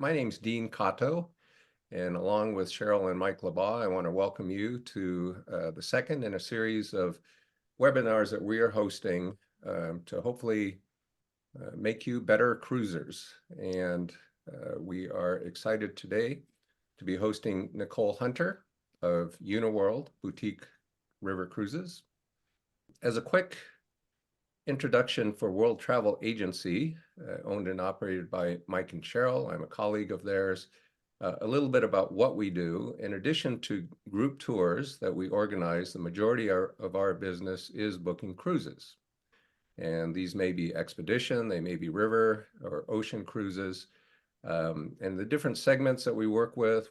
My name's Dean Kato, and along with Cheryl and Mike LaBaw, I want to welcome you to the second in a series of webinars that we are hosting to hopefully make you better cruisers. And we are excited today to be hosting Nicole Hunter of Uniworld Boutique River Cruises. As a quick introduction for World Travel Agency, owned and operated by Mike and Cheryl. I'm a colleague of theirs. A little bit about what we do. In addition to group tours that we organize, the majority of our business is booking cruises. And these may be expedition, they may be river or ocean cruises. And the different segments that we work with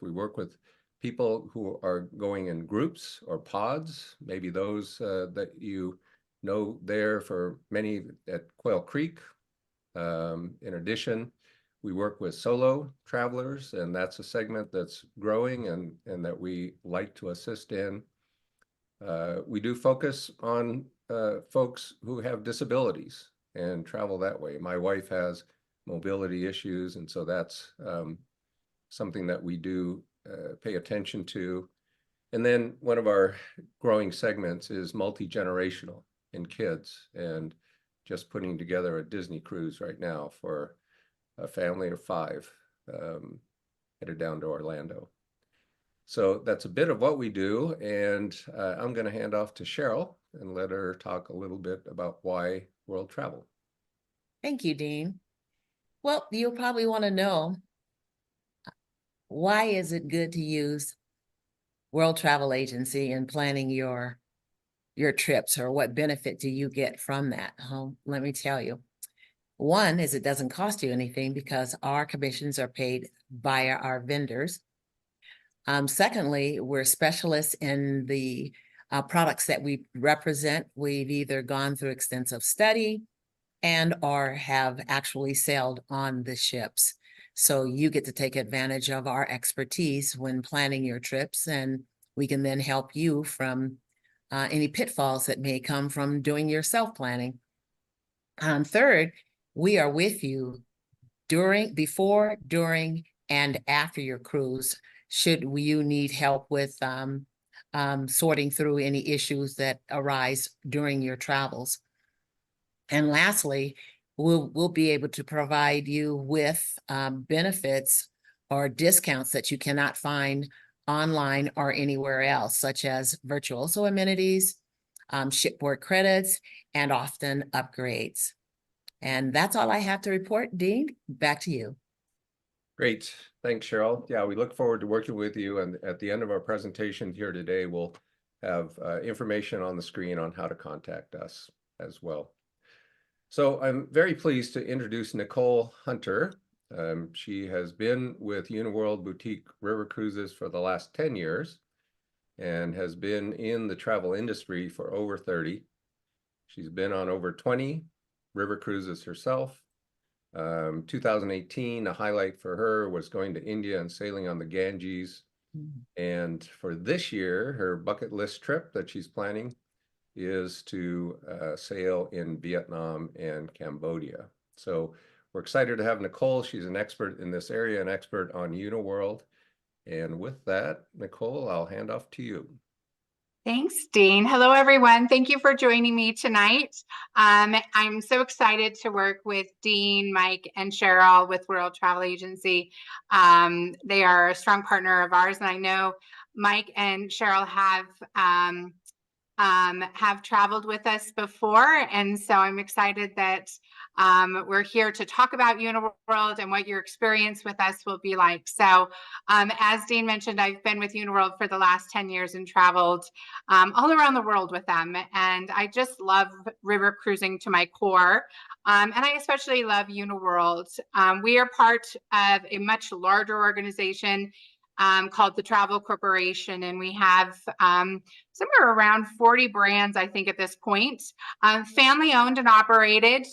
people who are going in groups or pods, maybe those that you know there for many at Quail Creek. In addition, we work with solo travelers, and that's a segment that's growing and that we like to assist in. We do focus on folks who have disabilities and travel that way. My wife has mobility issues, and so that's something that we do pay attention to. And then one of our growing segments is multi-generational in kids, and just putting together a Disney cruise right now for a family of 5 headed down to Orlando. So that's a bit of what we do, and I'm going to hand off to Cheryl and let her talk a little bit about why world travel. Thank you, Dean. Well, you'll probably want to know, why is it good to use World Travel Agency in planning your trips, or what benefit do you get from that? Let me tell you. One is it doesn't cost you anything because our commissions are paid via our vendors. Secondly, we're specialists in the products that we represent. We've either gone through extensive study and or have actually sailed on the ships. So you get to take advantage of our expertise when planning your trips, and we can then help you from any pitfalls that may come from doing your self-planning. Third, we are with you before, during, and after your cruise, should you need help with sorting through any issues that arise during your travels. And lastly, we'll be able to provide you with benefits or discounts that you cannot find online or anywhere else, such as virtuoso amenities, shipboard credits, and often upgrades. And that's all I have to report. Dean, back to you. Great. Thanks, Cheryl. Yeah, we look forward to working with you. And at the end of our presentation here today, we'll have information on the screen on how to contact us as well. So I'm very pleased to introduce Nicole Hunter. She has been with Uniworld Boutique River Cruises for the last 10 years and has been in the travel industry for over 30. She's been on over 20 river cruises herself. 2018, a highlight for her was going to India and sailing on the Ganges. And for this year, her bucket list trip that she's planning is to sail in Vietnam and Cambodia. So we're excited to have Nicole. She's an expert in this area, an expert on Uniworld. And with that, Nicole, I'll hand off to you. Thanks, Dean. Hello, everyone. Thank you for joining me tonight. I'm so excited to work with Dean, Mike, and Cheryl with World Travel Agency. They are a strong partner of ours, and I know Mike and Cheryl have traveled with us before, and so I'm excited that we're here to talk about Uniworld and what your experience with us will be like. So as Dean mentioned, I've been with Uniworld for the last 10 years and traveled all around the world with them, and I just love river cruising to my core, and I especially love Uniworld. We are part of a much larger organization called the Travel Corporation, and we have somewhere around 40 brands, I think, at this point. Family owned and operated.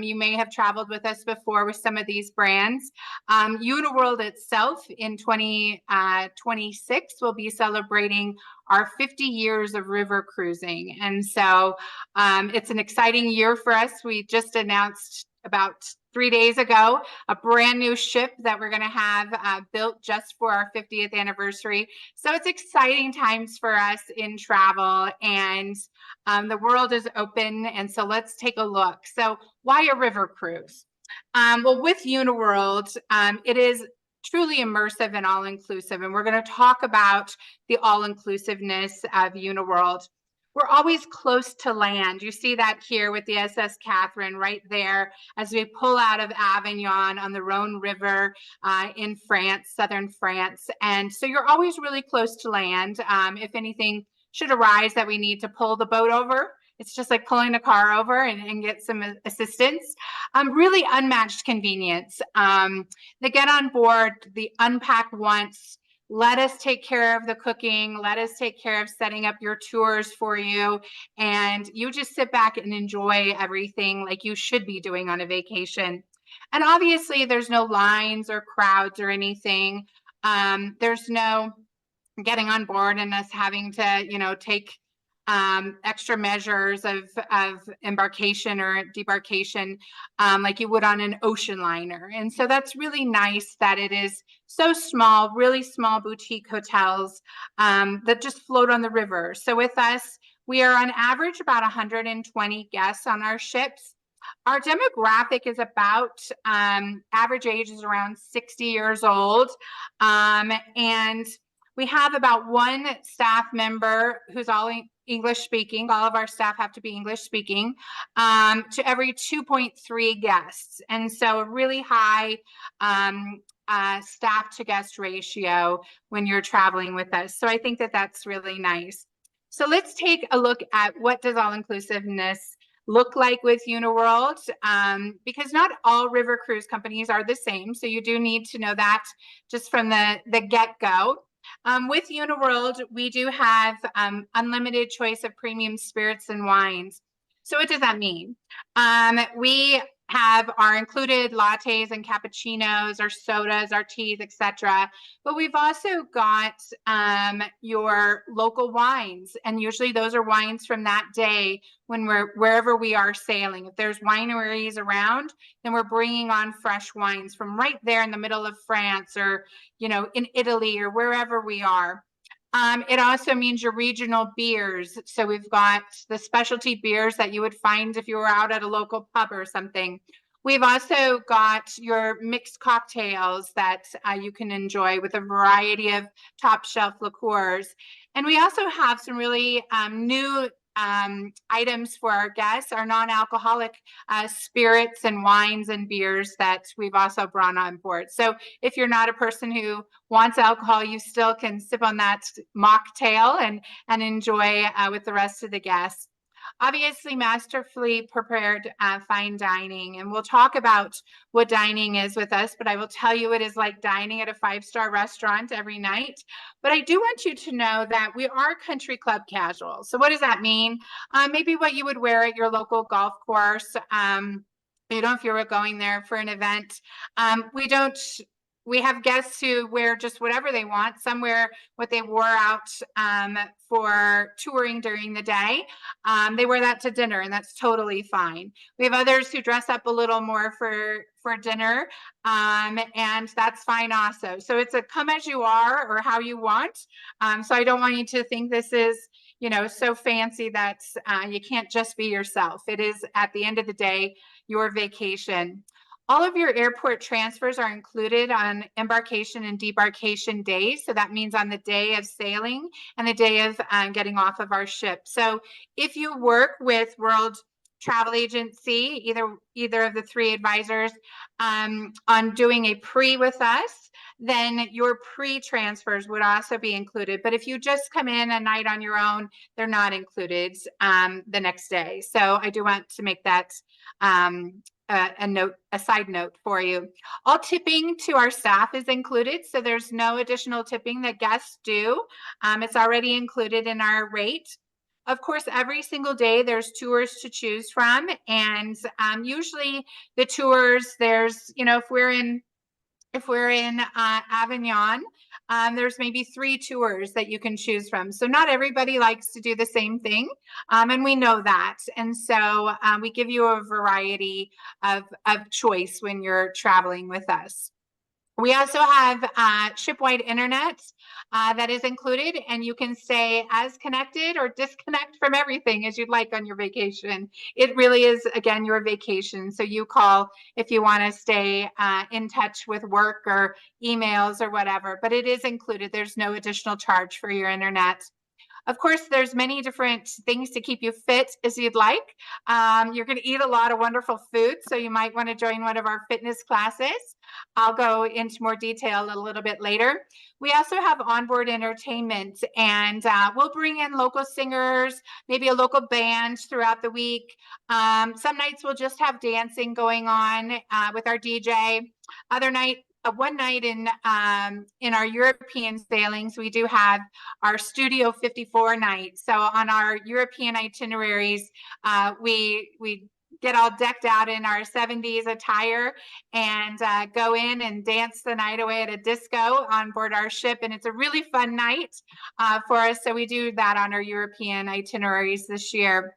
You may have traveled with us before with some of these brands. Uniworld itself in 2026 will be celebrating our 50 years of river cruising. And so it's an exciting year for us. We just announced about 3 days ago, a brand new ship that we're going to have built just for our 50th anniversary. So it's exciting times for us in travel, and the world is open. And so let's take a look. So why a river cruise? Well, with Uniworld, it is truly immersive and all-inclusive. And we're going to talk about the all-inclusiveness of Uniworld. We're always close to land. You see that here with the SS Catherine right there as we pull out of Avignon on the Rhone River in France, southern France. And so you're always really close to land. If anything should arise that we need to pull the boat over, it's just like pulling a car over and get some assistance. Really unmatched convenience. The get on board, the unpack once, let us take care of the cooking. Let us take care of setting up your tours for you. And you just sit back and enjoy everything like you should be doing on a vacation. And obviously there's no lines or crowds or anything. There's no getting on board and us having to, take extra measures of embarkation or debarkation like you would on an ocean liner. And so that's really nice that it is so small, really small boutique hotels that just float on the river. So with us, we are on average about 120 guests on our ships. Our demographic is about average age is around 60 years old. And we have about one staff member who's all English speaking. All of our staff have to be English speaking to every 2.3 guests. And so a really high staff to guest ratio when you're traveling with us. So I think that that's really nice. So let's take a look at what does all-inclusiveness look like with Uniworld, because not all river cruise companies are the same. So you do need to know that just from the get-go. With Uniworld, we do have unlimited choice of premium spirits and wines. So what does that mean? We have our included lattes and cappuccinos, our sodas, our teas, etc. But we've also got your local wines, and usually those are wines from that day when wherever we are sailing. If there's wineries around, then we're bringing on fresh wines from right there in the middle of France or in Italy or wherever we are. It also means your regional beers. So we've got the specialty beers that you would find if you were out at a local pub or something. We've also got your mixed cocktails that you can enjoy with a variety of top shelf liqueurs. And we also have some really new items for our guests, our non-alcoholic spirits and wines and beers that we've also brought on board. So if you're not a person who wants alcohol, you still can sip on that mocktail and enjoy with the rest of the guests. Obviously, masterfully prepared fine dining. And we'll talk about what dining is with us, but I will tell you it is like dining at a 5-star restaurant every night. But I do want you to know that we are country club casual. So what does that mean? Maybe what you would wear at your local golf course. If you were going there for an event. We have guests who wear just whatever they want. Some wear what they wore out for touring during the day. They wear that to dinner, and that's totally fine. We have others who dress up a little more for dinner, and that's fine also. So it's a come as you are or how you want. So I don't want you to think this is so fancy that you can't just be yourself. It is, at the end of the day, your vacation. All of your airport transfers are included on embarkation and debarkation days. So that means on the day of sailing and the day of getting off of our ship. So if you work with World Travel Agency, either of the 3 advisors on doing a pre with us, then your pre-transfers would also be included. But if you just come in a night on your own, they're not included the next day. So I do want to make that a side note for you. All tipping to our staff is included, so there's no additional tipping that guests do. It's already included in our rate. Of course, every single day there's tours to choose from, and usually the tours, there's if we're in Avignon, there's maybe 3 tours that you can choose from. So not everybody likes to do the same thing. And we know that. And so we give you a variety of choice when you're traveling with us. We also have ship-wide internet that is included, and you can stay as connected or disconnect from everything as you'd like on your vacation. It really is, again, your vacation. So you call if you want to stay in touch with work or emails or whatever, but it is included. There's no additional charge for your internet. Of course, there's many different things to keep you fit as you'd like. You're going to eat a lot of wonderful food, so you might want to join one of our fitness classes. I'll go into more detail a little bit later. We also have onboard entertainment, and we'll bring in local singers, maybe a local band throughout the week. Some nights we'll just have dancing going on with our DJ. One night in our European sailings, we do have our Studio 54 night. So on our European itineraries, we get all decked out in our 70s attire and go in and dance the night away at a disco on board our ship. And it's a really fun night for us. So we do that on our European itineraries this year.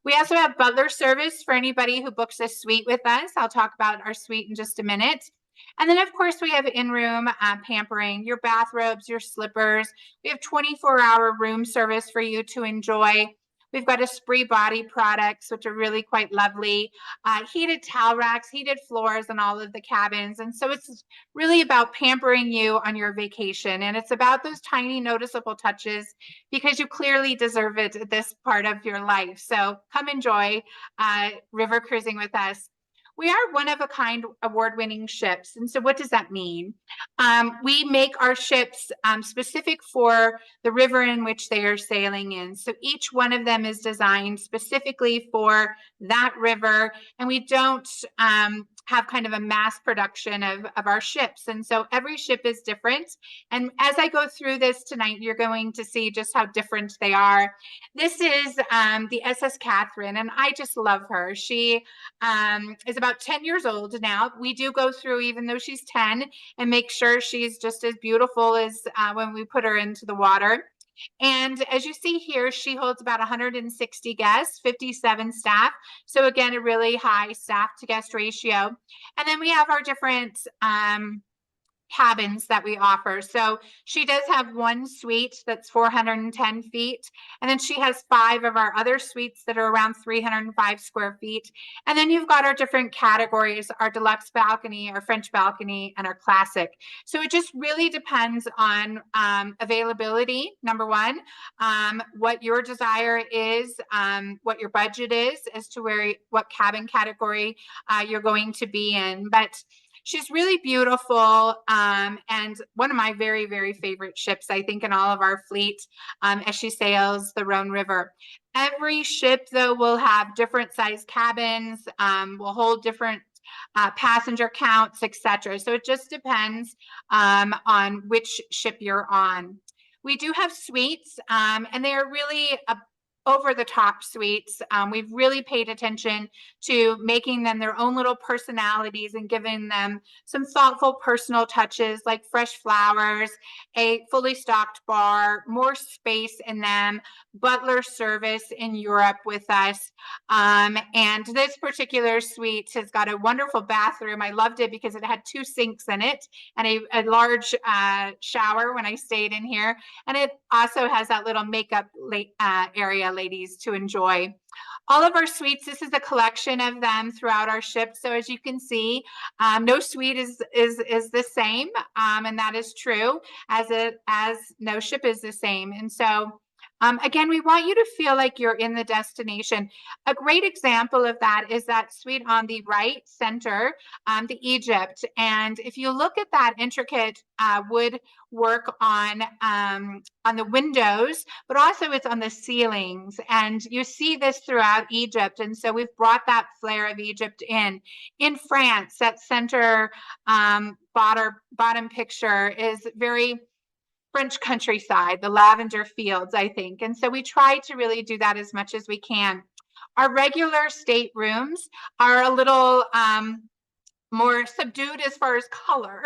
We also have butler service for anybody who books a suite with us. I'll talk about our suite in just a minute. And then, of course, we have in-room pampering, your bathrobes, your slippers. We have 24-hour room service for you to enjoy. We've got Esprit body products, which are really quite lovely, heated towel racks, heated floors in all of the cabins. And so it's really about pampering you on your vacation. And it's about those tiny noticeable touches because you clearly deserve it at this part of your life. So come enjoy river cruising with us. We are one-of-a-kind award-winning ships. And so what does that mean? We make our ships specific for the river in which they are sailing in. So each one of them is designed specifically for that river. And we don't have kind of a mass production of our ships. And so every ship is different. And as I go through this tonight, you're going to see just how different they are. This is the SS Catherine, and I just love her. She is about 10 years old now. We do go through, even though she's 10, and make sure she's just as beautiful as when we put her into the water. And as you see here, she holds about 160 guests, 57 staff. So again, a really high staff to guest ratio. And then we have our different cabins that we offer. So she does have one suite that's 410 feet. And then she has 5 of our other suites that are around 305 square feet. And then you've got our different categories, our deluxe balcony, our French balcony, and our classic. So it just really depends on availability, number one, what your desire is, what your budget is as to what cabin category you're going to be in. But she's really beautiful and one of my very, very favorite ships, I think, in all of our fleet as she sails the Rhone River. Every ship, though, will have different size cabins, will hold different passenger counts, etc. So it just depends on which ship you're on. We do have suites, and they are really over-the-top suites. We've really paid attention to making them their own little personalities and giving them some thoughtful personal touches like fresh flowers, a fully stocked bar, more space in them, butler service in Europe with us. And this particular suite has got a wonderful bathroom. I loved it because it had 2 sinks in it and a large shower when I stayed in here. And it also has that little makeup area, ladies, to enjoy. All of our suites, this is a collection of them throughout our ship. So as you can see, no suite is the same, and that is true, as no ship is the same. And so again, we want you to feel like you're in the destination. A great example of that is that suite on the right center, the Egypt. And if you look at that intricate wood work on the windows, but also it's on the ceilings. And you see this throughout Egypt. And so we've brought that flair of Egypt in. In France, that center bottom picture is very French countryside, the lavender fields, I think. And so we try to really do that as much as we can. Our regular staterooms are a little more subdued as far as color.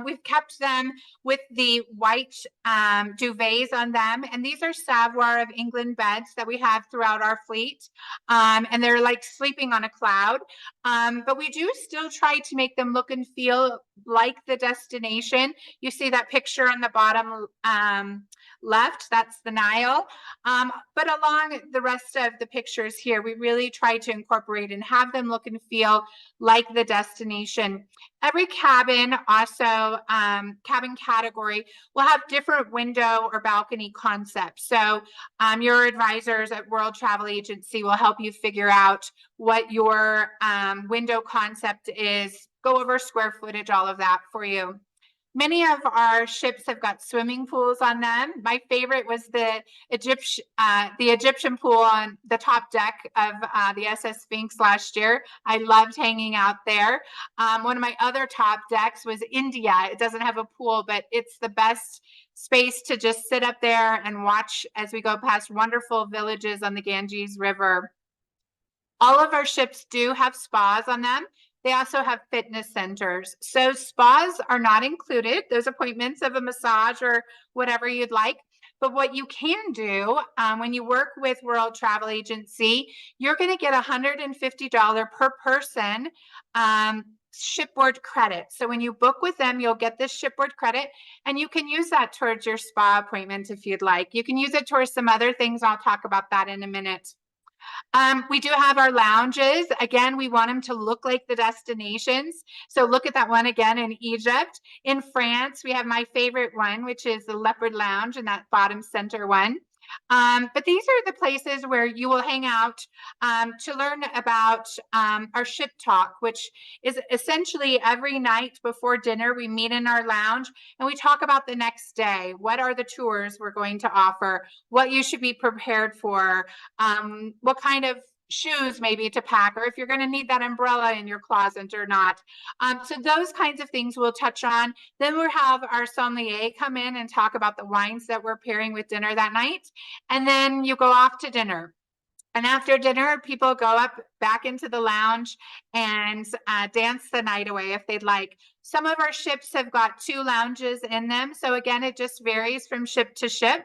We've kept them with the white duvets on them. And these are Savoir of England beds that we have throughout our fleet. And they're like sleeping on a cloud. But we do still try to make them look and feel like the destination. You see that picture on the bottom left, that's the Nile. But along the rest of the pictures here, we really try to incorporate and have them look and feel like the destination. Every cabin also, cabin category will have different window or balcony concepts. So your advisors at World Travel Agency will help you figure out what your window concept is, go over square footage, all of that for you. Many of our ships have got swimming pools on them. My favorite was the Egyptian pool on the top deck of the SS Sphinx last year. I loved hanging out there. One of my other top decks was India. It doesn't have a pool, but it's the best space to just sit up there and watch as we go past wonderful villages on the Ganges River. All of our ships do have spas on them. They also have fitness centers. So spas are not included, those appointments of a massage or whatever you'd like. But what you can do when you work with World Travel Agency, you're going to get $150 per person shipboard credit. So when you book with them, you'll get this shipboard credit, and you can use that towards your spa appointment if you'd like. You can use it towards some other things. I'll talk about that in a minute. We do have our lounges. Again, we want them to look like the destinations. So look at that one again in Egypt. In France, we have my favorite one, which is the Leopard Lounge, and that bottom center one. But these are the places where you will hang out to learn about our ship talk, which is essentially every night before dinner, we meet in our lounge and we talk about the next day. What are the tours we're going to offer? What you should be prepared for? What kind of shoes maybe to pack, or if you're going to need that umbrella in your closet or not. So those kinds of things we'll touch on. Then we'll have our sommelier come in and talk about the wines that we're pairing with dinner that night. And then you go off to dinner. And after dinner, people go up back into the lounge and dance the night away if they'd like. Some of our ships have got 2 lounges in them. So again, it just varies from ship to ship.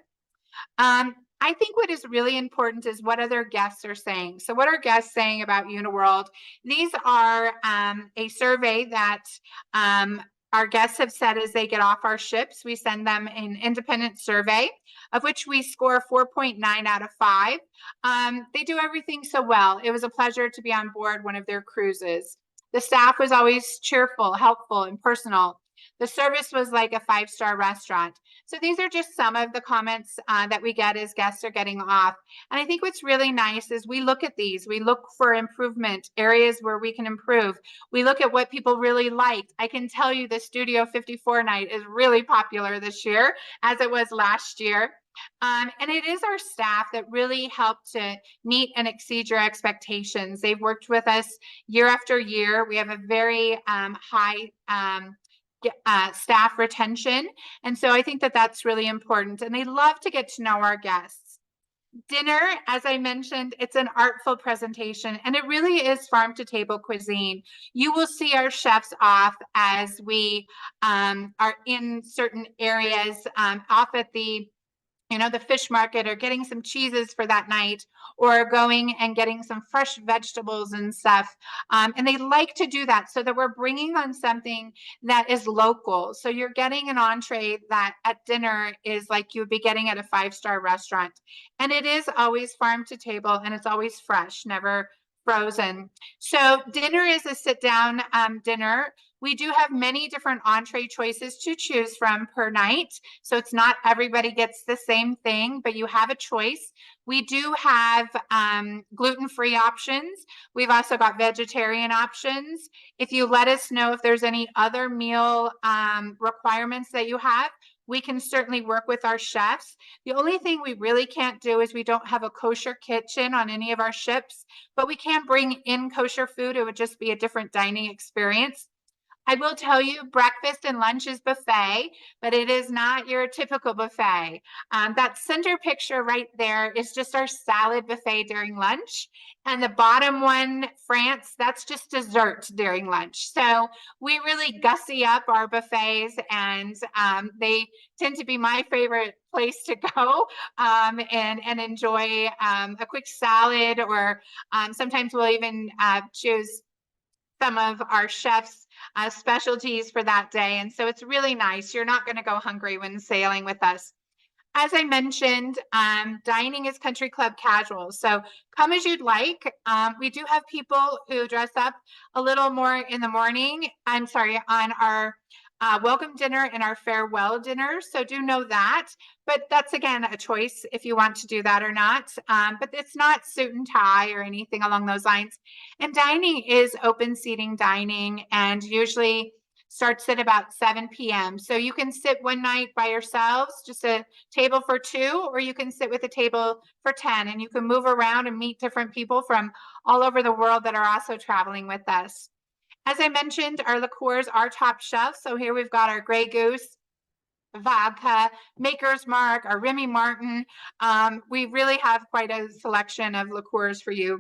I think what is really important is what other guests are saying. So what are guests saying about Uniworld? These are a survey that our guests have said as they get off our ships. We send them an independent survey of which we score 4.9 out of 5. They do everything so well. It was a pleasure to be on board one of their cruises. The staff was always cheerful, helpful, and personal. The service was like a 5-star restaurant. So these are just some of the comments that we get as guests are getting off. And I think what's really nice is we look at these, we look for improvement, areas where we can improve. We look at what people really liked. I can tell you the Studio 54 night is really popular this year, as it was last year. And it is our staff that really help to meet and exceed your expectations. They've worked with us year after year. We have a very high staff retention. And so I think that that's really important. And they love to get to know our guests. Dinner, as I mentioned, it's an artful presentation, and it really is farm to table cuisine. You will see our chefs off as we are in certain areas off at the fish market, or getting some cheeses for that night, or going and getting some fresh vegetables and stuff. And they like to do that so that we're bringing on something that is local. So you're getting an entree that at dinner is like you would be getting at a 5-star restaurant. And it is always farm to table, and it's always fresh, never frozen. So dinner is a sit down dinner. We do have many different entree choices to choose from per night. So it's not everybody gets the same thing, but you have a choice. We do have gluten-free options. We've also got vegetarian options. If you let us know if there's any other meal requirements that you have, we can certainly work with our chefs. The only thing we really can't do is we don't have a kosher kitchen on any of our ships, but we can bring in kosher food. It would just be a different dining experience. I will tell you, breakfast and lunch is buffet, but it is not your typical buffet. That center picture right there is just our salad buffet during lunch. And the bottom one, France, that's just dessert during lunch. So we really gussy up our buffets, and they tend to be my favorite place to go and enjoy a quick salad, or sometimes we'll even choose some of our chefs' specialties for that day. And so it's really nice. You're not going to go hungry when sailing with us. As I mentioned, dining is country club casual. So come as you'd like. We do have people who dress up a little more in the morning. I'm sorry, on our welcome dinner and our farewell dinner. So do know that. But that's, again, a choice if you want to do that or not. But it's not suit and tie or anything along those lines. And dining is open seating dining, and usually starts at about 7 p.m. So you can sit one night by yourselves, just a table for two, or you can sit with a table for 10, and you can move around and meet different people from all over the world that are also traveling with us. As I mentioned, our liqueurs are top shelf. So here we've got our Grey Goose, vodka, Maker's Mark, our Remy Martin. We really have quite a selection of liqueurs for you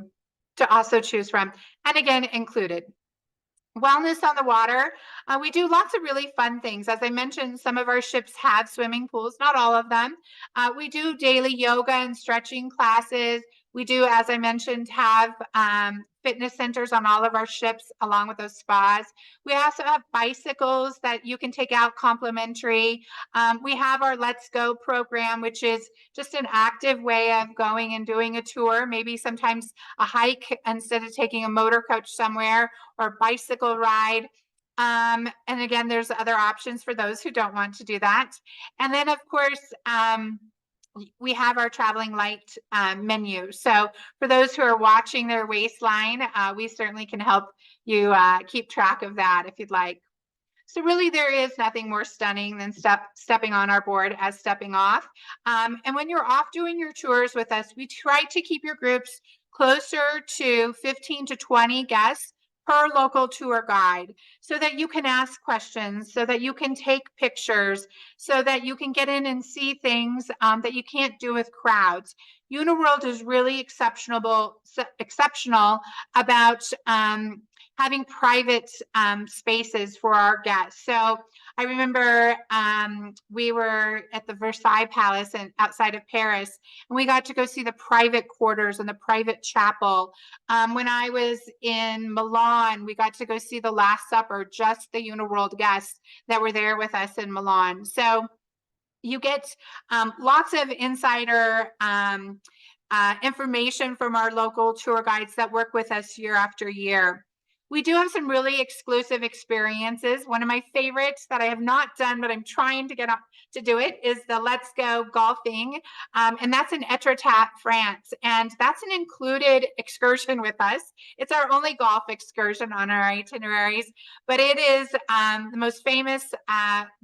to also choose from, and again, included. Wellness on the water. We do lots of really fun things. As I mentioned, some of our ships have swimming pools, not all of them. We do daily yoga and stretching classes. We do, as I mentioned, have fitness centers on all of our ships, along with those spas. We also have bicycles that you can take out complimentary. We have our Let's Go program, which is just an active way of going and doing a tour, maybe sometimes a hike instead of taking a motor coach somewhere, or bicycle ride. And again, there's other options for those who don't want to do that. And then, of course, we have our traveling light menu. So for those who are watching their waistline, we certainly can help you keep track of that if you'd like. So really, there is nothing more stunning than stepping on our board as stepping off. And when you're off doing your tours with us, we try to keep your groups closer to 15 to 20 guests per local tour guide, so that you can ask questions, so that you can take pictures, so that you can get in and see things that you can't do with crowds. Uniworld is really exceptional about having private spaces for our guests. So I remember we were at the Versailles Palace and outside of Paris, and we got to go see the private quarters and the private chapel. When I was in Milan, we got to go see the Last Supper, just the Uniworld guests that were there with us in Milan. So you get lots of insider information from our local tour guides that work with us year after year. We do have some really exclusive experiences. One of my favorites that I have not done, but I'm trying to get up to do it, is the Let's Go golfing. And that's in Etretat, France. And that's an included excursion with us. It's our only golf excursion on our itineraries, but it is the most famous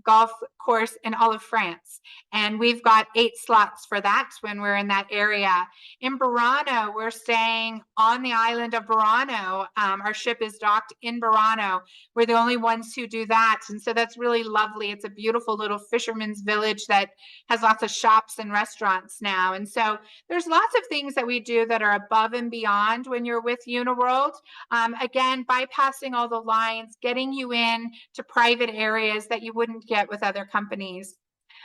golf course in all of France. And we've got 8 slots for that when we're in that area. In Burano, we're staying on the island of Burano. Our ship is docked in Burano. We're the only ones who do that. And so that's really lovely. It's a beautiful little fisherman's village that has lots of shops and restaurants now. And so there's lots of things that we do that are above and beyond when you're with Uniworld. Again, bypassing all the lines, getting you in to private areas that you wouldn't get with other companies.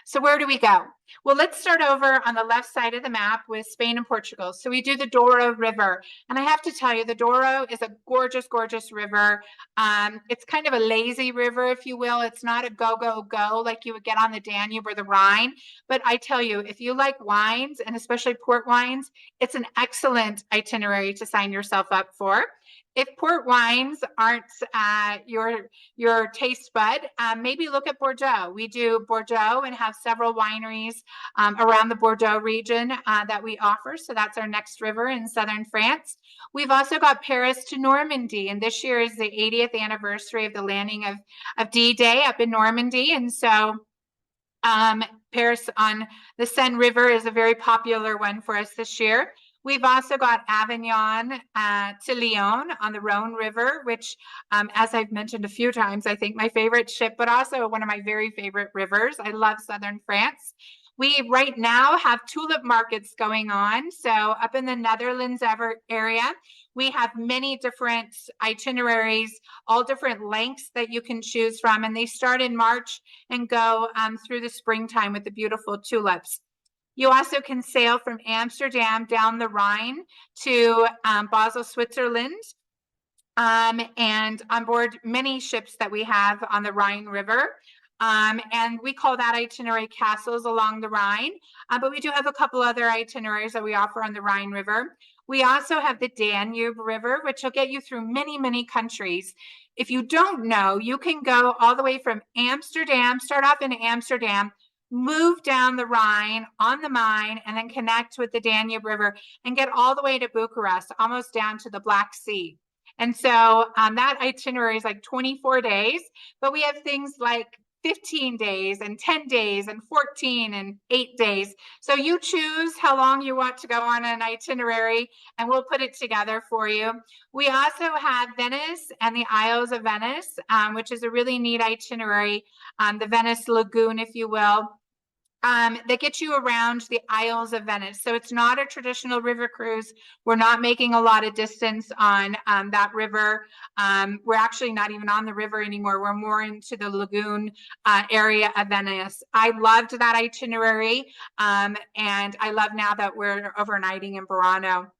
So where do we go? Well, let's start over on the left side of the map with Spain and Portugal. So we do the Douro River. And I have to tell you, the Douro is a gorgeous, gorgeous river. It's kind of a lazy river, if you will. It's not a go, go, go like you would get on the Danube or the Rhine. But I tell you, if you like wines, and especially port wines, it's an excellent itinerary to sign yourself up for. If port wines aren't your taste bud, maybe look at Bordeaux. We do Bordeaux and have several wineries around the Bordeaux region that we offer. So that's our next river in southern France. We've also got Paris to Normandy, and this year is the 80th anniversary of the landing of D-Day up in Normandy. And so Paris on the Seine River is a very popular one for us this year. We've also got Avignon to Lyon on the Rhone River, which, as I've mentioned a few times, I think my favorite ship, but also one of my very favorite rivers. I love southern France. We right now have tulip markets going on. So up in the Netherlands area, we have many different itineraries, all different lengths that you can choose from. And they start in March and go through the springtime with the beautiful tulips. You also can sail from Amsterdam down the Rhine to Basel, Switzerland, and on board many ships that we have on the Rhine River. And we call that itinerary Castles Along the Rhine, but we do have a couple other itineraries that we offer on the Rhine River. We also have the Danube River, which will get you through many, many countries. If you don't know, you can go all the way from Amsterdam, start off in Amsterdam, move down the Rhine on the Main, and then connect with the Danube River and get all the way to Bucharest, almost down to the Black Sea. And so that itinerary is like 24 days, but we have things like 15 days and 10 days and 14 and 8 days. So you choose how long you want to go on an itinerary and we'll put it together for you. We also have Venice and the Isles of Venice, which is a really neat itinerary, the Venice Lagoon, if you will. That gets you around the Isles of Venice. So it's not a traditional river cruise. We're not making a lot of distance on that river. We're actually not even on the river anymore. We're more into the lagoon area of Venice. I loved that itinerary. And I love now that we're overnighting in Burano.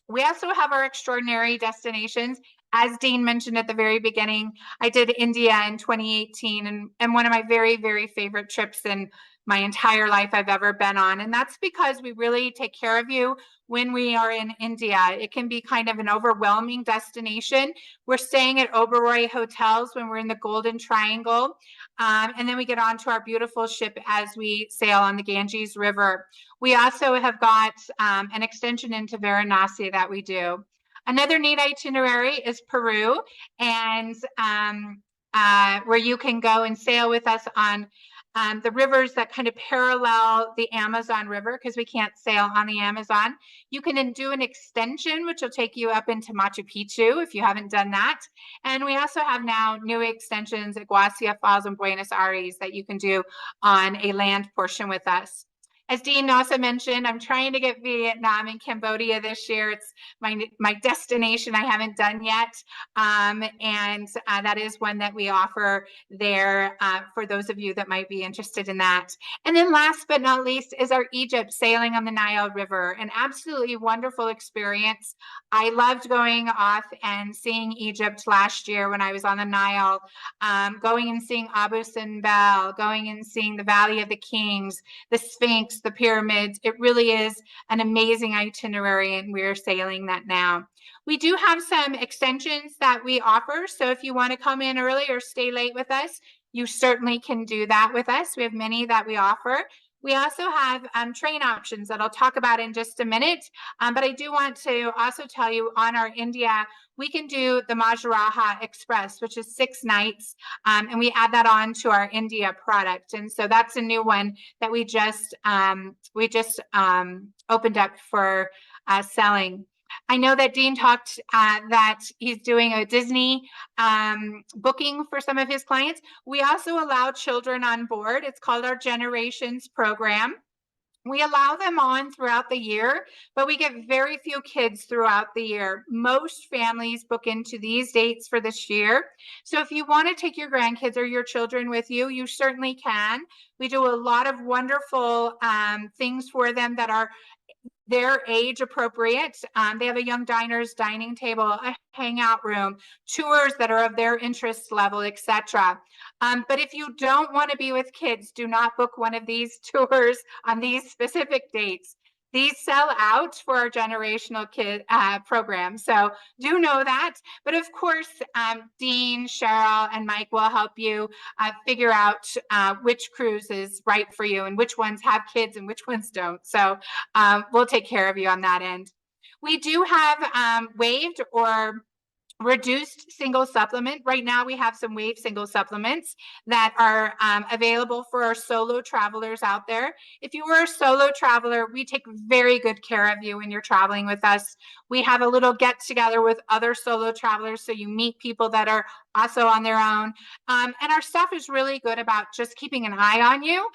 We also have our extraordinary destinations. As Dean mentioned at the very beginning, I did India in 2018 and one of my very, very favorite trips in my entire life I've ever been on. And that's because we really take care of you when we are in India. It can be kind of an overwhelming destination. We're staying at Oberoi hotels when we're in the Golden Triangle. And then we get onto our beautiful ship as we sail on the Ganges River. We also have got an extension into Varanasi that we do. Another neat itinerary is Peru, and where you can go and sail with us on the rivers that kind of parallel the Amazon River, because we can't sail on the Amazon. You can do an extension, which will take you up into Machu Picchu if you haven't done that. And we also have now new extensions at Guacia Falls and Buenos Aires that you can do on a land portion with us. As Dean also mentioned, I'm trying to get Vietnam and Cambodia this year. It's my destination I haven't done yet. And that is one that we offer there for those of you that might be interested in that. And then last but not least is our Egypt sailing on the Nile River, an absolutely wonderful experience. I loved going off and seeing Egypt last year when I was on the Nile, going and seeing Abu Simbel, going and seeing the Valley of the Kings, the Sphinx, the pyramids. It really is an amazing itinerary, and we're sailing that now. We do have some extensions that we offer. So if you want to come in early or stay late with us, you certainly can do that with us. We have many that we offer. We also have train options that I'll talk about in just a minute. But I do want to also tell you on our India, we can do the Majaraha Express, which is 6 nights. And we add that on to our India product. And so that's a new one that we just opened up for selling. I know that Dean talked that he's doing a Disney booking for some of his clients. We also allow children on board. It's called our Generations program. We allow them on throughout the year, but we get very few kids throughout the year. Most families book into these dates for this year. So if you want to take your grandkids or your children with you, you certainly can. We do a lot of wonderful things for them that are their age appropriate. They have a young diners dining table, a hangout room, tours that are of their interest level, etc. But if you don't want to be with kids, do not book one of these tours on these specific dates. These sell out for our generational kid program. So do know that. But of course, Dean, Cheryl, and Mike will help you figure out which cruise is right for you and which ones have kids and which ones don't. So we'll take care of you on that end. We do have waived or reduced single supplement. Right now we have some wave single supplements that are available for our solo travelers out there. If you were a solo traveler, we take very good care of you when you're traveling with us. We have a little get together with other solo travelers, so you meet people that are also on their own. And our staff is really good about just keeping an eye on you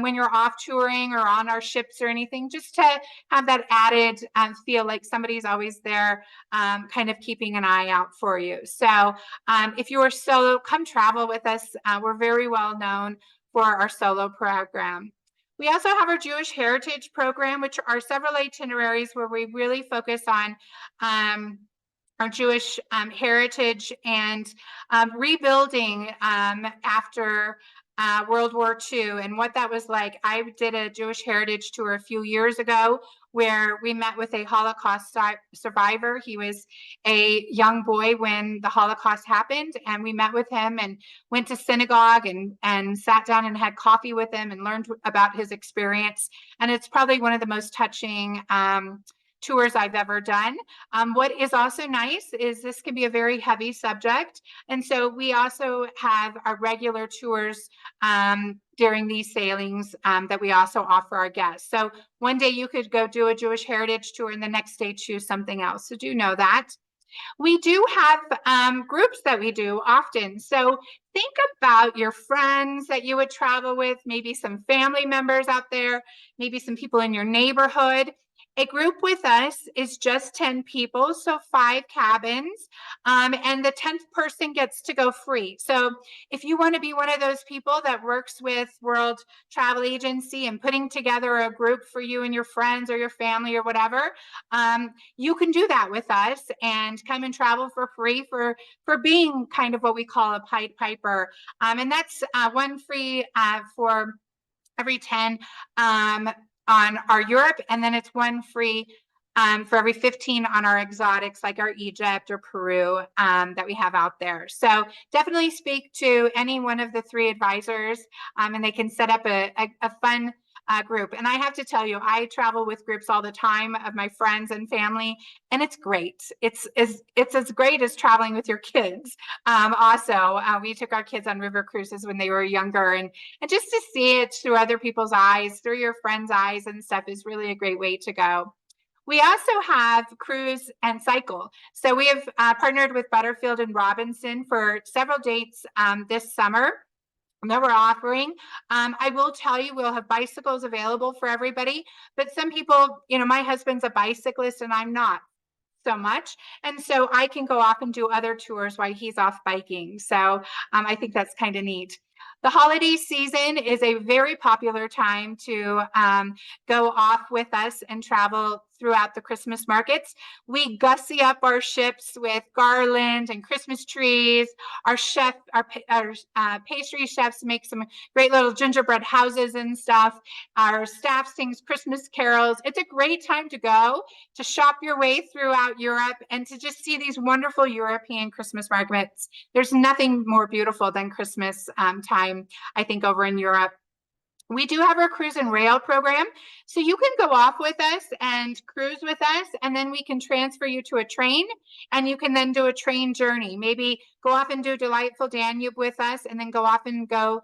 when you're off touring or on our ships or anything, just to have that added feel like somebody's always there, kind of keeping an eye out for you. So if you are solo, come travel with us. We're very well known for our solo program. We also have our Jewish Heritage Program, which are several itineraries where we really focus on our Jewish heritage and rebuilding after World War II and what that was like. I did a Jewish heritage tour a few years ago where we met with a Holocaust survivor. He was a young boy when the Holocaust happened, and we met with him and went to synagogue and sat down and had coffee with him and learned about his experience. And it's probably one of the most touching tours I've ever done. What is also nice is this can be a very heavy subject. And so we also have our regular tours during these sailings that we also offer our guests. So one day you could go do a Jewish heritage tour and the next day choose something else. So do know that. We do have groups that we do often. So think about your friends that you would travel with, maybe some family members out there, maybe some people in your neighborhood. A group with us is just 10 people, so 5 cabins, and the 10th person gets to go free. So if you want to be one of those people that works with World Travel Agency and putting together a group for you and your friends or your family or whatever, you can do that with us and come and travel for free for being kind of what we call a Pied Piper. And that's one free for every 10 on our Europe, and then it's one free for every 15 on our exotics like our Egypt or Peru that we have out there. So definitely speak to any one of the 3 advisors and they can set up a fun group. And I have to tell you, I travel with groups all the time of my friends and family, and it's great. It's as great as traveling with your kids. Also, we took our kids on river cruises when they were younger, and just to see it through other people's eyes, through your friends' eyes and stuff is really a great way to go. We also have cruise and cycle. So we have partnered with Butterfield and Robinson for several dates this summer that we're offering. I will tell you, we'll have bicycles available for everybody, but some people, you know, my husband's a bicyclist and I'm not so much. And so I can go off and do other tours while he's off biking. So I think that's kind of neat. The holiday season is a very popular time to go off with us and travel throughout the Christmas markets. We gussy up our ships with garland and Christmas trees. Our pastry chefs make some great little gingerbread houses and stuff. Our staff sings Christmas carols. It's a great time to go to shop your way throughout Europe and to just see these wonderful European Christmas markets. There's nothing more beautiful than Christmas time, I think, over in Europe. We do have our cruise and rail program. So you can go off with us and cruise with us, and then we can transfer you to a train, and you can then do a train journey. Maybe go off and do Delightful Danube with us, and then go off and go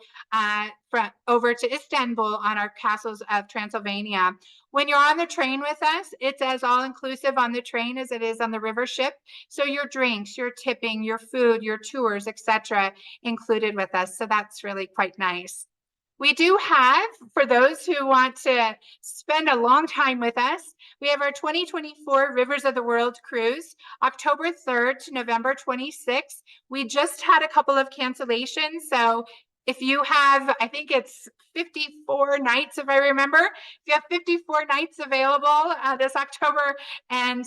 over to Istanbul on our Castles of Transylvania. When you're on the train with us, it's as all-inclusive on the train as it is on the river ship. So your drinks, your tipping, your food, your tours, etc., included with us. So that's really quite nice. We do have, for those who want to spend a long time with us, we have our 2024 Rivers of the World cruise, October 3rd to November 26th. We just had a couple of cancellations. So if you have, I think it's 54 nights, if I remember, if you have 54 nights available this October and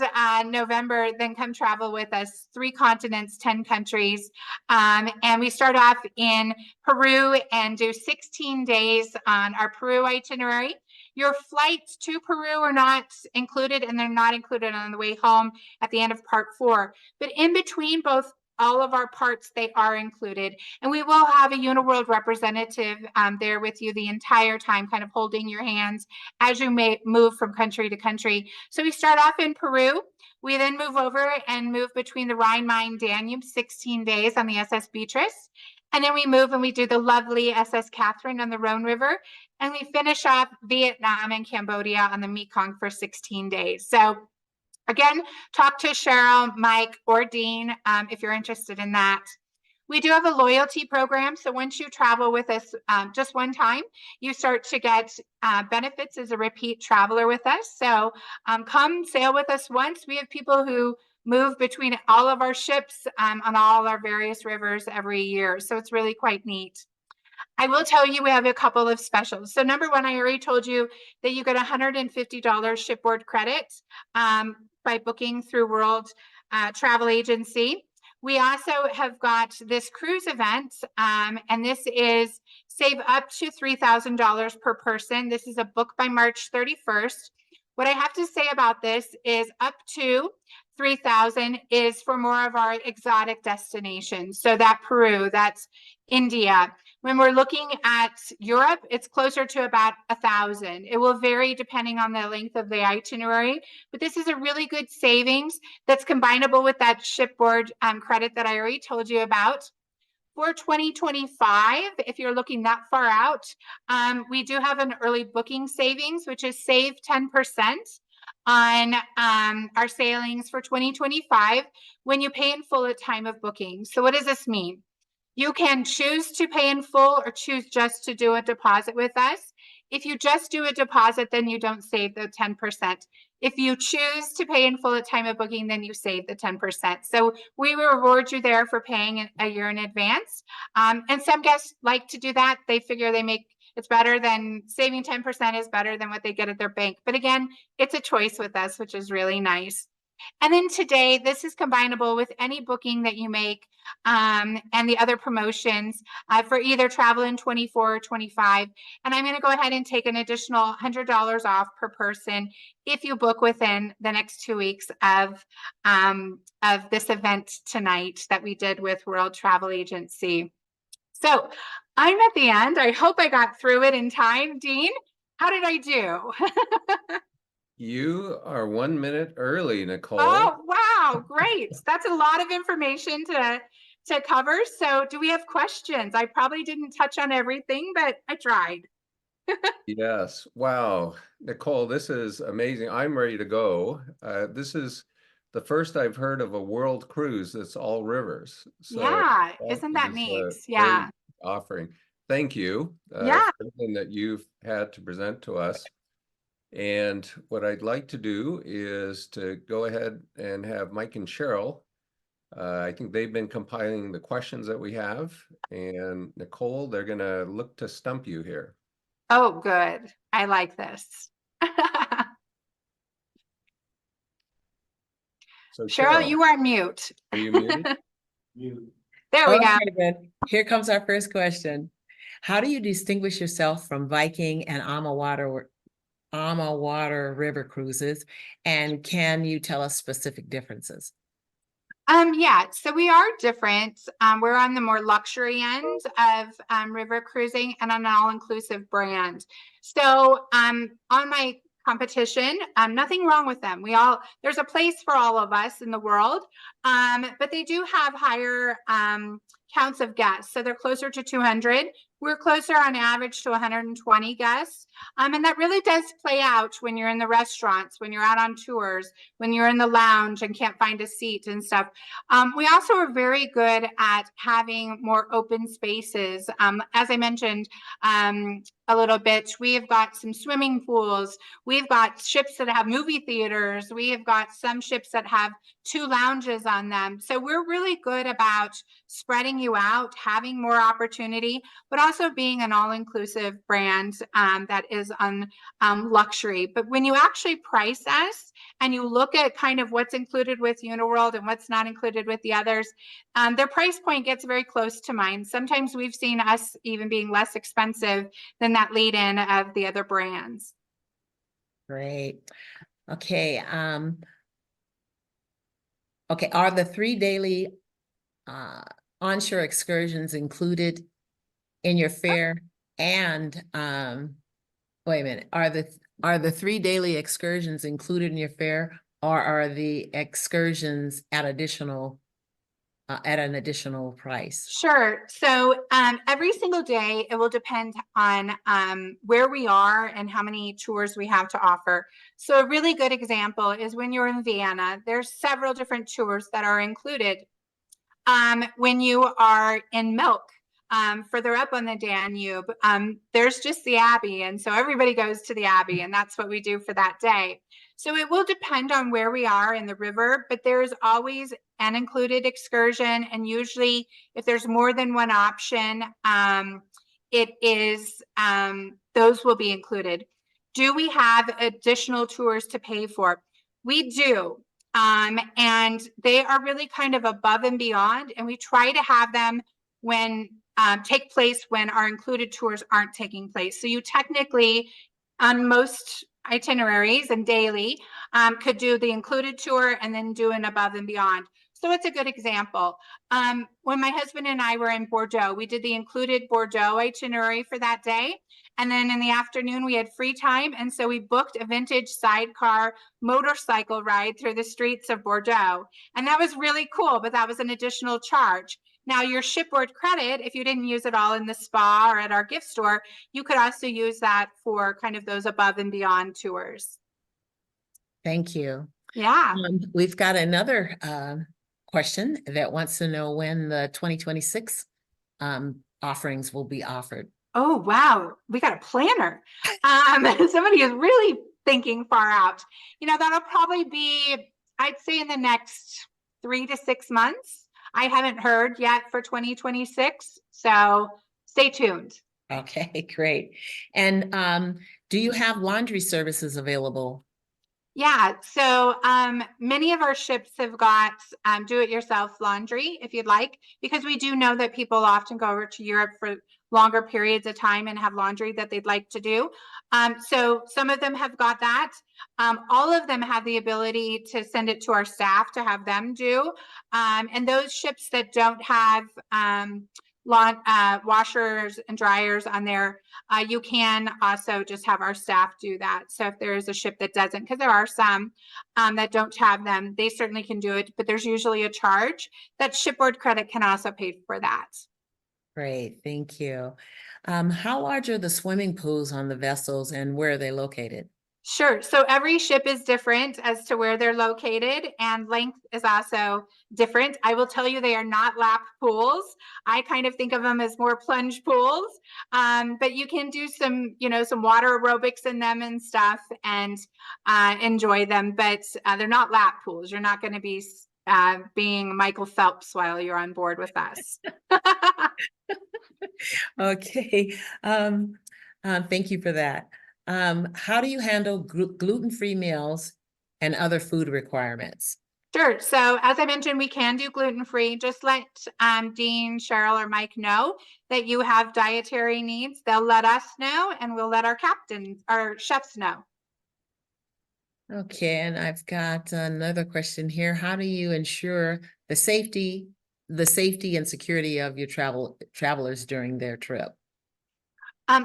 November, then come travel with us. 3 continents, 10 countries. And we start off in Peru and do 16 days on our Peru itinerary. Your flights to Peru are not included, and they're not included on the way home at the end of part 4. But in between both all of our parts, they are included. And we will have a Uniworld representative there with you the entire time, kind of holding your hands as you may move from country to country. So we start off in Peru. We then move over and move between the Rhine, Main, Danube, 16 days on the SS Beatrice. And then we move and we do the lovely SS Catherine on the Rhone River. And we finish off Vietnam and Cambodia on the Mekong for 16 days. So again, talk to Cheryl, Mike, or Dean if you're interested in that. We do have a loyalty program. So once you travel with us just one time, you start to get benefits as a repeat traveler with us. So come sail with us once. We have people who move between all of our ships on all our various rivers every year. So it's really quite neat. I will tell you, we have a couple of specials. So number one, I already told you that you get $150 shipboard credit by booking through World Travel Agency. We also have got this cruise event, and this is save up to $3,000 per person. This is a book by March 31st. What I have to say about this is up to 3,000 is for more of our exotic destinations. So that Peru, that's India. When we're looking at Europe, it's closer to about 1,000. It will vary depending on the length of the itinerary, but this is a really good savings that's combinable with that shipboard credit that I already told you about. For 2025, if you're looking that far out, we do have an early booking savings, which is save 10% on our sailings for 2025 when you pay in full at time of booking. So what does this mean? You can choose to pay in full or choose just to do a deposit with us. If you just do a deposit, then you don't save the 10%. If you choose to pay in full at time of booking, then you save the 10%. So we reward you there for paying a year in advance. And some guests like to do that. They figure it's better than saving 10% is better than what they get at their bank. But again, it's a choice with us, which is really nice. And then today, this is combinable with any booking that you make and the other promotions for either travel in 24 or 25. And I'm going to go ahead and take an additional $100 off per person if you book within the next 2 weeks of this event tonight that we did with World Travel Agency. So I'm at the end. I hope I got through it in time. Dean, how did I do? You are 1 minute early, Nicole. Oh, wow. Great. That's a lot of information to cover. So do we have questions? I probably didn't touch on everything, but I tried. Yes. Wow. Nicole, this is amazing. I'm ready to go. This is the first I've heard of a world cruise that's all rivers. So Yeah. Isn't that is neat? a Yeah. great offering. Thank you Yeah. for everything that you've had to present to us. And what I'd like to do is to go ahead and have Mike and Cheryl. I think they've been compiling the questions that we have. And Nicole, they're going to look to stump you here. Oh, good. I like this. So Cheryl, you are mute. Are you muted? There we go. Okay, good. Here comes our first question. How do you distinguish yourself from Viking and Ama Water river cruises? And can you tell us specific differences? Yeah, so we are different. We're on the more luxury end of river cruising and an all-inclusive brand. So on my competition, nothing wrong with them. There's a place for all of us in the world, but they do have higher counts of guests. So they're closer to 200. We're closer on average to 120 guests. And that really does play out when you're in the restaurants, when you're out on tours, when you're in the lounge and can't find a seat and stuff. We also are very good at having more open spaces. As I mentioned a little bit, we have got some swimming pools. We've got ships that have movie theaters. We have got some ships that have 2 lounges on them. So we're really good about spreading you out, having more opportunity, but also being an all-inclusive brand that is on luxury. But when you actually price us and you look at kind of what's included with Uniworld and what's not included with the others, their price point gets very close to mine. Sometimes we've seen us even being less expensive than that lead-in of the other brands. Great. Okay. Okay. Are the 3 daily onshore excursions included in your fare? And, wait a minute, are the 3 daily excursions included in your fare, or are the excursions at an additional price? Sure. So every single day, it will depend on where we are and how many tours we have to offer. So a really good example is when you're in Vienna, there's several different tours that are included. When you are in Milk, further up on the Danube, there's just the Abbey. And so everybody goes to the Abbey, and that's what we do for that day. So it will depend on where we are in the river, but there's always an included excursion. And usually if there's more than one option, those will be included. Do we have additional tours to pay for? We do. And they are really kind of above and beyond. And we try to have them take place when our included tours aren't taking place. So you technically, on most itineraries and daily, could do the included tour and then do an above and beyond. So it's a good example. When my husband and I were in Bordeaux, we did the included Bordeaux itinerary for that day. And then in the afternoon, we had free time. And so we booked a vintage sidecar motorcycle ride through the streets of Bordeaux. And that was really cool, but that was an additional charge. Now, your shipboard credit, if you didn't use it all in the spa or at our gift store, you could also use that for kind of those above and beyond tours. Thank you. Yeah. We've got another question that wants to know when the 2026 offerings will be offered. Oh, wow. We got a planner. Somebody is really thinking far out. That'll probably be, I'd say, in the next 3 to 6 months. I haven't heard yet for 2026. So stay tuned. Okay, great. And do you have laundry services available? Yeah, so many of our ships have got do-it-yourself laundry, if you'd like, because we do know that people often go over to Europe for longer periods of time and have laundry that they'd like to do. So some of them have got that. All of them have the ability to send it to our staff to have them do. And those ships that don't have washers and dryers on there, you can also just have our staff do that. So if there is a ship that doesn't, because there are some that don't have them, they certainly can do it, but there's usually a charge. That shipboard credit can also pay for that. Great, thank you. How large are the swimming pools on the vessels, and where are they located? Sure. So every ship is different as to where they're located, and length is also different. I will tell you, they are not lap pools. I kind of think of them as more plunge pools, but you can do some water aerobics in them and stuff and enjoy them, but they're not lap pools. You're not going to be being Michael Phelps while you're on board with us. Okay, thank you for that. How do you handle gluten-free meals and other food requirements? Sure. So as I mentioned, we can do gluten-free. Just let Dean, Cheryl, or Mike know that you have dietary needs. They'll let us know, and we'll let our chefs know. Okay, and I've got another question here. How do you ensure the safety and security of your travelers during their trip?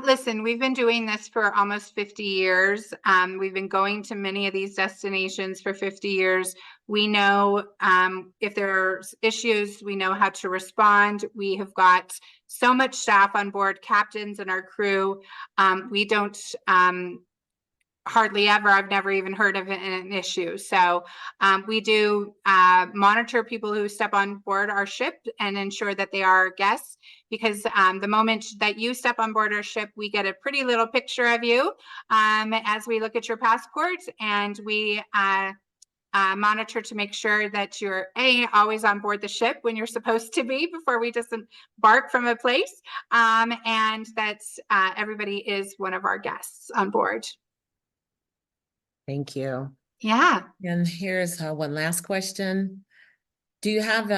Listen, we've been doing this for almost 50 years. We've been going to many of these destinations for 50 years. We know if there's issues, we know how to respond. We have got so much staff on board, captains and our crew. We don't hardly ever, I've never even heard of an issue. So we do monitor people who step on board our ship and ensure that they are guests, because the moment that you step on board our ship, we get a pretty little picture of you as we look at your passport, and we monitor to make sure that you're always on board the ship when you're supposed to be before we disembark from a place, and that everybody is one of our guests on board. Thank you. Yeah. And here's one last question. Do you have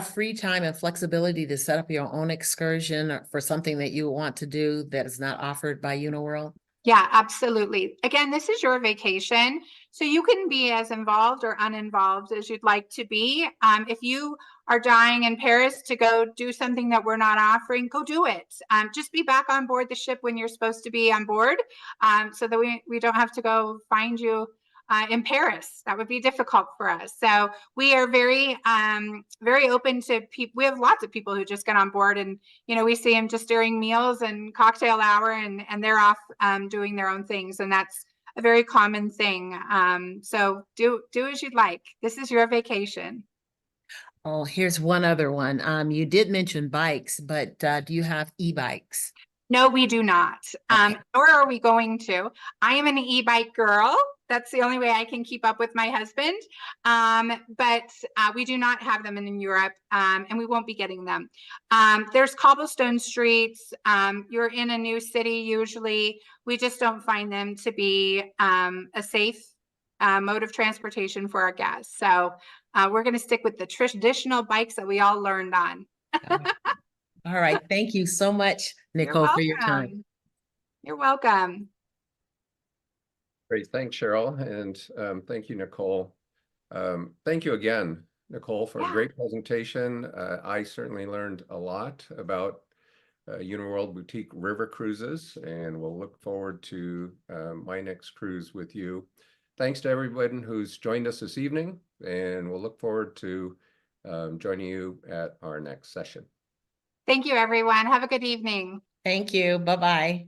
free time and flexibility to set up your own excursion for something that you want to do that is not offered by Uniworld? Yeah, absolutely. Again, this is your vacation, so you can be as involved or uninvolved as you'd like to be. If you are dying in Paris to go do something that we're not offering, go do it. Just be back on board the ship when you're supposed to be on board, so that we don't have to go find you in Paris. That would be difficult for us. So we are very open to people. We have lots of people who just get on board, and we see them just during meals and cocktail hour, and they're off doing their own things, and that's a very common thing. So do as you'd like. This is your vacation. Oh, here's one other one. You did mention bikes, but do you have e-bikes? No, we do not. Okay. Nor are we going to. I am an e-bike girl. That's the only way I can keep up with my husband. But we do not have them in Europe, and we won't be getting them. There's cobblestone streets. You're in a new city usually. We just don't find them to be a safe mode of transportation for our guests. So we're going to stick with the traditional bikes that we all learned on. All right. Thank you so much, Nicole, for your time. You're welcome. Great, thanks, Cheryl, and thank you, Nicole. Thank you again, Nicole, for a great presentation. I certainly learned a lot about Uniworld Boutique River Cruises, and we'll look forward to my next cruise with you. Thanks to everyone who's joined us this evening, and we'll look forward to joining you at our next session. Thank you, everyone. Have a good evening. Thank you. Bye-bye.